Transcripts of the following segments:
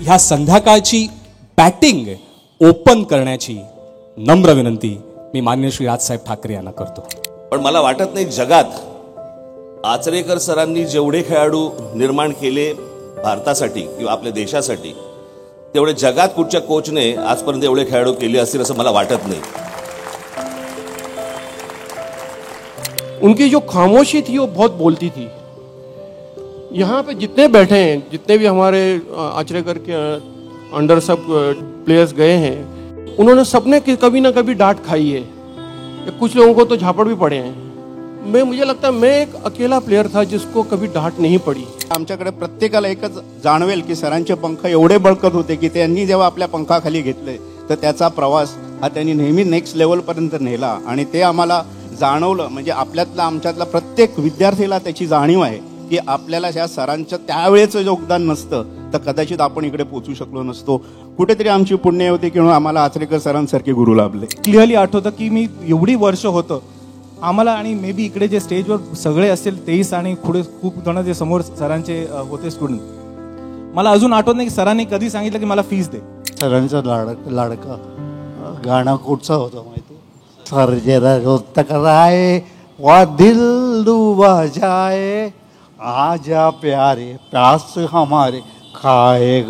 ह्या संध्याकाळची batting open करण्याची नम्र विनंती मी माननीय श्री राजसाहेब ठाकरे यांना करतो. पण मला वाटत नाही जगात आचरेकर सरांनी जेवढे खेळाडू निर्माण केले भारतासाठी किंवा आपल्या देशासाठी तेवढे जगात कुठच्या कोचने आजपर्यंत एवढे खेळाडू केले असतील असं मला वाटत नाही. उनकी जो खामोशी थी वो बहुत बोलती थी. यहाँ पे जितने बैठे हैं, जितने भी हमारे आचरेकर के अंडर सब प्लेयर्स गए हैं, उन्होंने सबने कभी ना कभी डांट खाई है. कुछ लोगों को तो झापड़ भी पड़े हैं. मुझे लगता है मैं एक अकेला प्लेयर था जिसको कभी डांट नहीं पड़ी. आमच्याकडे प्रत्येकाला एकच जाणवेल की सरांचे पंख एवढे बळकट होते की त्यांनी जेव्हा आपल्या पंखाखाली घेतले तर त्याचा प्रवास हा त्यांनी नेहमी नेक्स्ट लेवलपर्यंत नेला. आणि ते आम्हाला जाणवलं. म्हणजे आपल्यातला आमच्यातला प्रत्येक विद्यार्थीला त्याची जाणीव आहे की आपल्याला ह्या सरांचं त्यावेळेचं योगदान नसतं तर कदाचित आपण इकडे पोहोचू शकलो नसतो. कुठेतरी आमची पुण्य होती की आम्हाला आचरेकर सरांसारखे गुरु लाभले. क्लिअरली आठवतं की मी एवढी वर्ष होतं आम्हाला, आणि मे बी इकडे जे स्टेजवर सगळे असतील 23 आणि पुढे खूप जण जे समोर सरांचे होते स्टुडंट, मला अजून आठवत नाही की सरांनी कधी सांगितलं की मला फीस दे. सरांचा लाडका गाणं कुठचं होतं माहिती? सर जरा रोज कराए वा दिल डूबा जाए आजा प्यारे प्यास हमारे खाए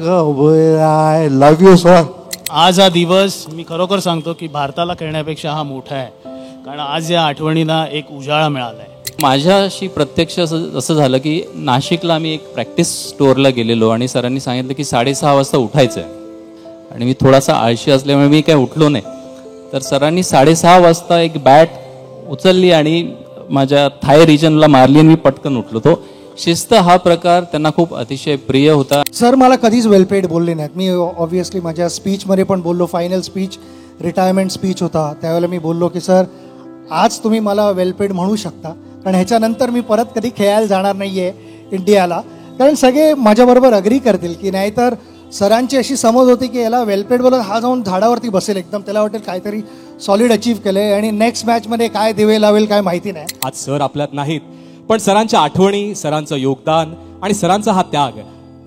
घबराए. लव यू सर. आज हा दिवस मी खरोखर सांगतो की भारताला खेळण्यापेक्षा हा मोठा आहे, कारण आज या आठवणींना एक उजाळा मिळाला आहे. माझ्याशी प्रत्यक्ष असं झालं की नाशिकला आम्ही एक प्रॅक्टिस स्टोअरला गेलेलो आणि सरांनी सांगितलं की 6:30 वाजता उठायचं आहे. आणि मी थोडासा आळशी असल्यामुळे मी काय उठलो नाही. तर सरांनी 6:30 वाजता एक बॅट उचलली आणि माझ्या थाय रिजनला मारली आणि मी पटकन उठलो. तो शिस्त हा प्रकार त्यांना खूप अतिशय प्रिय होता. सर मला कधीच वेल पेड बोलले नाहीत. मी ऑब्व्हियसली माझ्या स्पीचमध्ये पण बोललो. फायनल स्पीच रिटायरमेंट स्पीच होता त्यावेळेला मी बोललो की सर आज तुम्ही मला वेल पेड म्हणू शकता, कारण ह्याच्यानंतर मी परत कधी खेळायला जाणार नाही आहे इंडियाला. कारण सगळे माझ्याबरोबर अग्री करतील की नाहीतर सरांची अशी समज होती की याला वेलपेड बोलत हा जाऊन झाडावरती बसेल एकदम, त्याला वाटेल काहीतरी सॉलिड अचीव्ह केलंय आणि नेक्स्ट मॅचमध्ये काय दिवे लावेल काय माहिती नाही. आज सर आपल्यात नाहीत, पण सरांच्या आठवणी, सरांचं योगदान आणि सरांचा हा त्याग,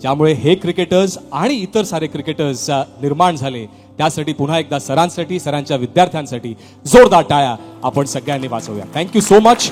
ज्यामुळे हे क्रिकेटर्स आणि इतर सारे क्रिकेटर्स निर्माण झाले, त्यासाठी पुन्हा एकदा सरांसाठी, सरांच्या विद्यार्थ्यांसाठी जोरदार टाळ्या आपण सगळ्यांनी वाजवूया. Thank you so much.